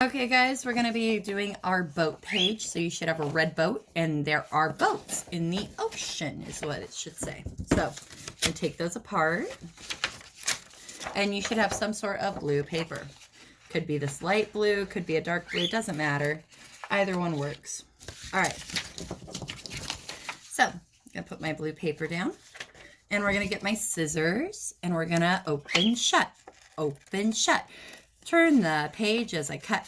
Okay guys, we're going to be doing our boat page. So you should have a red boat and there are boats in the ocean is what it should say. So I'm going to take those apart and you should have some sort of blue paper. Could be this light blue, could be a dark blue, doesn't matter. Either one works. All right. So I'm going to put my blue paper down and we're going to get my scissors and we're going to open shut. Turn the page as I cut,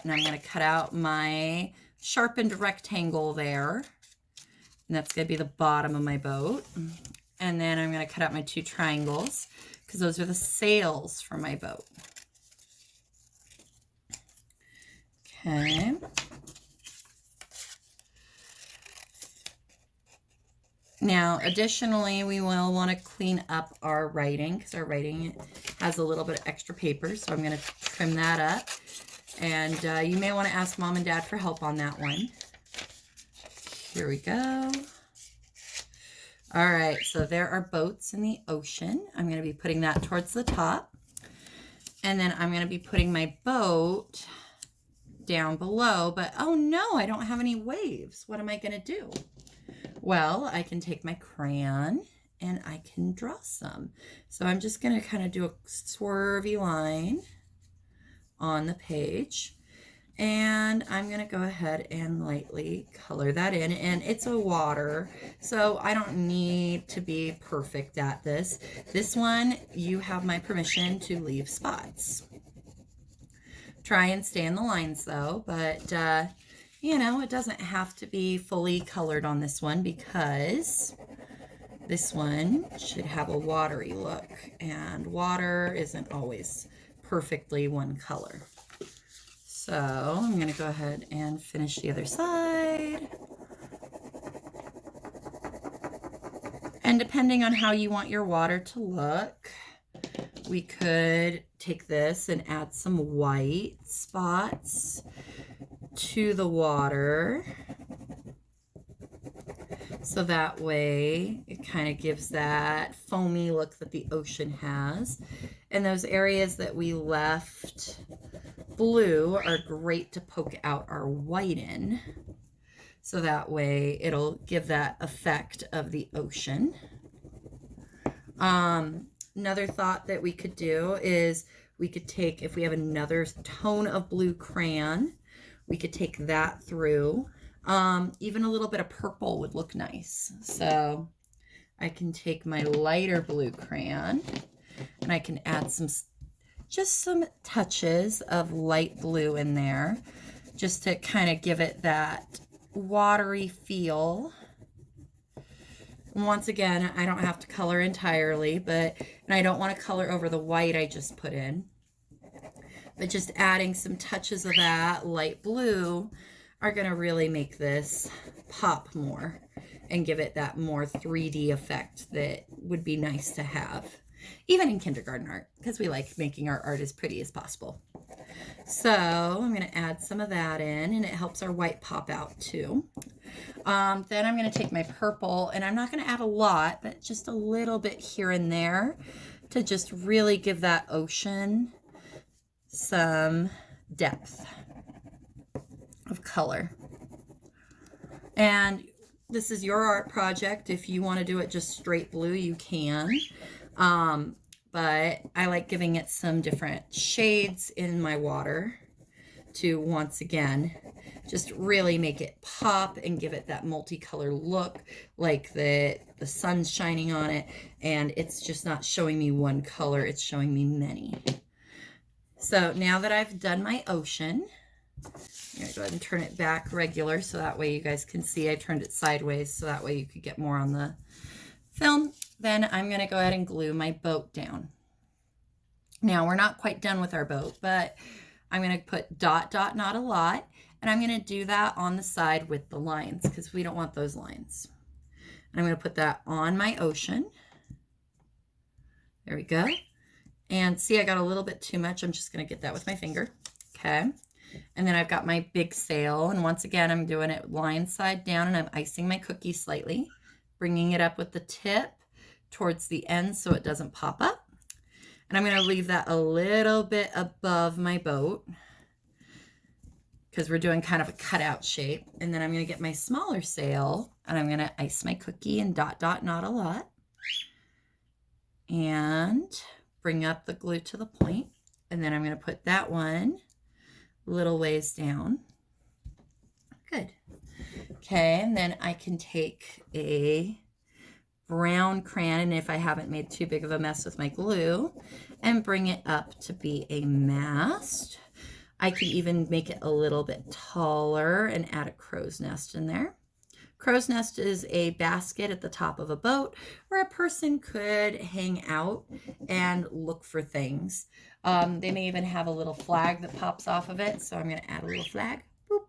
and I'm going to cut out my sharpened rectangle there. And that's going to be the bottom of my boat. And then I'm going to cut out my 2 triangles because those are the sails for my boat. Okay. Now, additionally, we will want to clean up our writing because our writing has a little bit of extra paper. So I'm going to trim that up. And you may want to ask Mom and Dad for help on that one. Here we go. All right, so there are boats in the ocean. I'm going to be putting that towards the top. And then I'm going to be putting my boat down below. But oh no, I don't have any waves. What am I going to do? Well, I can take my crayon and I can draw some. So I'm just going to kind of do a swervy line on the page. And I'm going to go ahead and lightly color that in. And it's a water, so I don't need to be perfect at this. This one, you have my permission to leave spots. Try and stay in the lines though, but you know, it doesn't have to be fully colored on this one because this one should have a watery look and water isn't always perfectly one color. So I'm going to go ahead and finish the other side. And depending on how you want your water to look, we could take this and add some white spots to the water. So that way it kind of gives that foamy look that the ocean has. And those areas that we left blue are great to poke out our white in. So that way it'll give that effect of the ocean. Another thought that we could do is we could take, if we have another tone of blue crayon, we could take that through. Even a little bit of purple would look nice. So I can take my lighter blue crayon and I can add just some touches of light blue in there just to kind of give it that watery feel. And once again, I don't have to color entirely, and I don't want to color over the white I just put in. But just adding some touches of that light blue are going to really make this pop more and give it that more 3D effect that would be nice to have, even in kindergarten art, because we like making our art as pretty as possible. So I'm going to add some of that in, and it helps our white pop out too. Then I'm going to take my purple, and I'm not going to add a lot, but just a little bit here and there to just really give that ocean some depth of color. And this is your art project. If you want to do it just straight blue, you can. But I like giving it some different shades in my water to, once again, just really make it pop and give it that multicolor look, like the sun's shining on it and it's just not showing me one color, it's showing me many. So now that I've done my ocean, I'm going to go ahead and turn it back regular so that way you guys can see I turned it sideways so that way you could get more on the film. Then I'm going to go ahead and glue my boat down. Now we're not quite done with our boat, but I'm going to put dot, dot, not a lot, and I'm going to do that on the side with the lines because we don't want those lines. And I'm going to put that on my ocean. There we go. And see, I got a little bit too much. I'm just going to get that with my finger. Okay. And then I've got my big sail. And once again, I'm doing it line side down and I'm icing my cookie slightly, bringing it up with the tip towards the end so it doesn't pop up. And I'm going to leave that a little bit above my boat because we're doing kind of a cutout shape. And then I'm going to get my smaller sail and I'm going to ice my cookie and dot, dot, knot a lot. And bring up the glue to the point. And then I'm going to put that one a little ways down. Good. Okay, and then I can take a brown crayon, and if I haven't made too big of a mess with my glue, and bring it up to be a mast. I could even make it a little bit taller and add a crow's nest in there. Crow's nest is a basket at the top of a boat where a person could hang out and look for things. They may even have a little flag that pops off of it, so I'm going to add a little flag. Boop.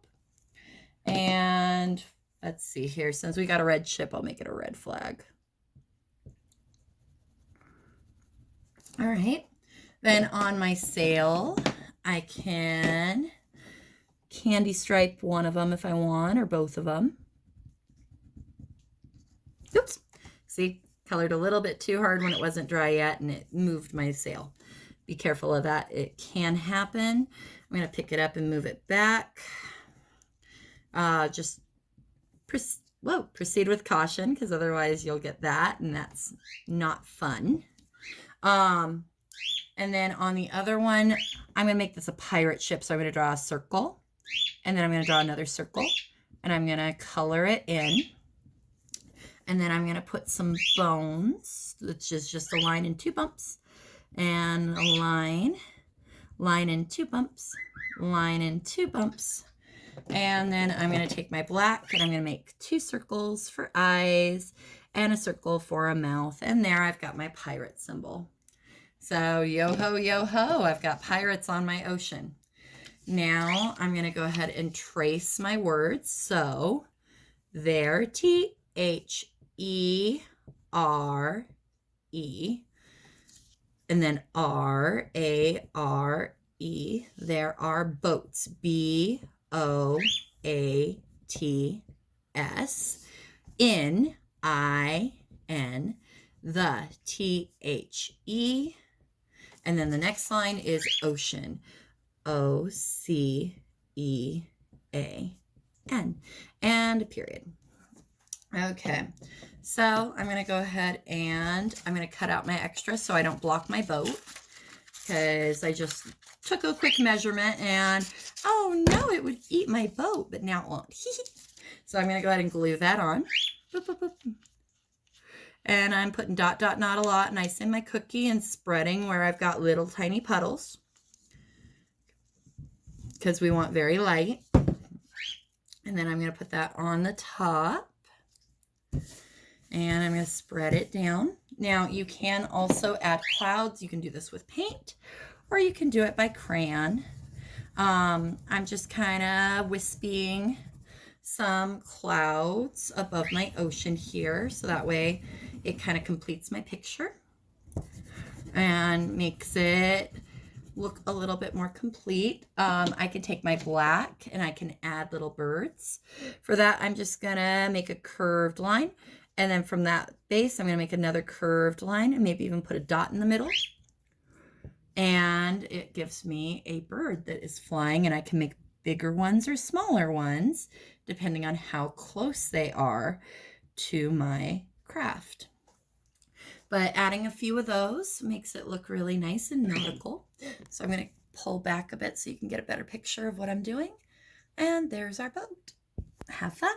And let's see here. Since we got a red ship, I'll make it a red flag. All right. Then on my sail, I can candy stripe one of them if I want, or both of them. Oops. See, colored a little bit too hard when it wasn't dry yet, and it moved my sail. Be careful of that. It can happen. I'm going to pick it up and move it back. Just proceed with caution, because otherwise you'll get that, and that's not fun. And then on the other one, I'm going to make this a pirate ship. So I'm going to draw a circle, and then I'm going to draw another circle, and I'm going to color it in. And then I'm going to put some bones, which is just a line and 2 bumps, and a line and 2 bumps, line and 2 bumps. And then I'm going to take my black, and I'm going to make 2 circles for eyes and a circle for a mouth. And there I've got my pirate symbol. So yo-ho, yo-ho, I've got pirates on my ocean. Now I'm going to go ahead and trace my words. So there, T-H-E-R-E, and then R-A-R-E. There are boats, B-O-A-T-S, N-I-N, the, T-H-E, and then the next line is ocean, O-C-E-A-N, and a period. Okay, so I'm going to go ahead and I'm going to cut out my extra so I don't block my boat, because I just took a quick measurement and, oh no, it would eat my boat, but now it won't. So I'm going to go ahead and glue that on. Boop, boop, boop. And I'm putting dot, dot, knot a lot, and icing my cookie and spreading where I've got little tiny puddles, because we want very light. And then I'm going to put that on the top, and I'm going to spread it down. Now you can also add clouds. You can do this with paint, or you can do it by crayon. I'm just kind of wisping some clouds above my ocean here, so that way it kind of completes my picture and makes it look a little bit more complete. I can take my black and I can add little birds. For that, I'm just gonna make a curved line, and then from that base I'm gonna make another curved line and maybe even put a dot in the middle, and it gives me a bird that is flying. And I can make bigger ones or smaller ones depending on how close they are to my craft. But adding a few of those makes it look really nice and nautical. So I'm going to pull back a bit so you can get a better picture of what I'm doing. And there's our boat. Have fun.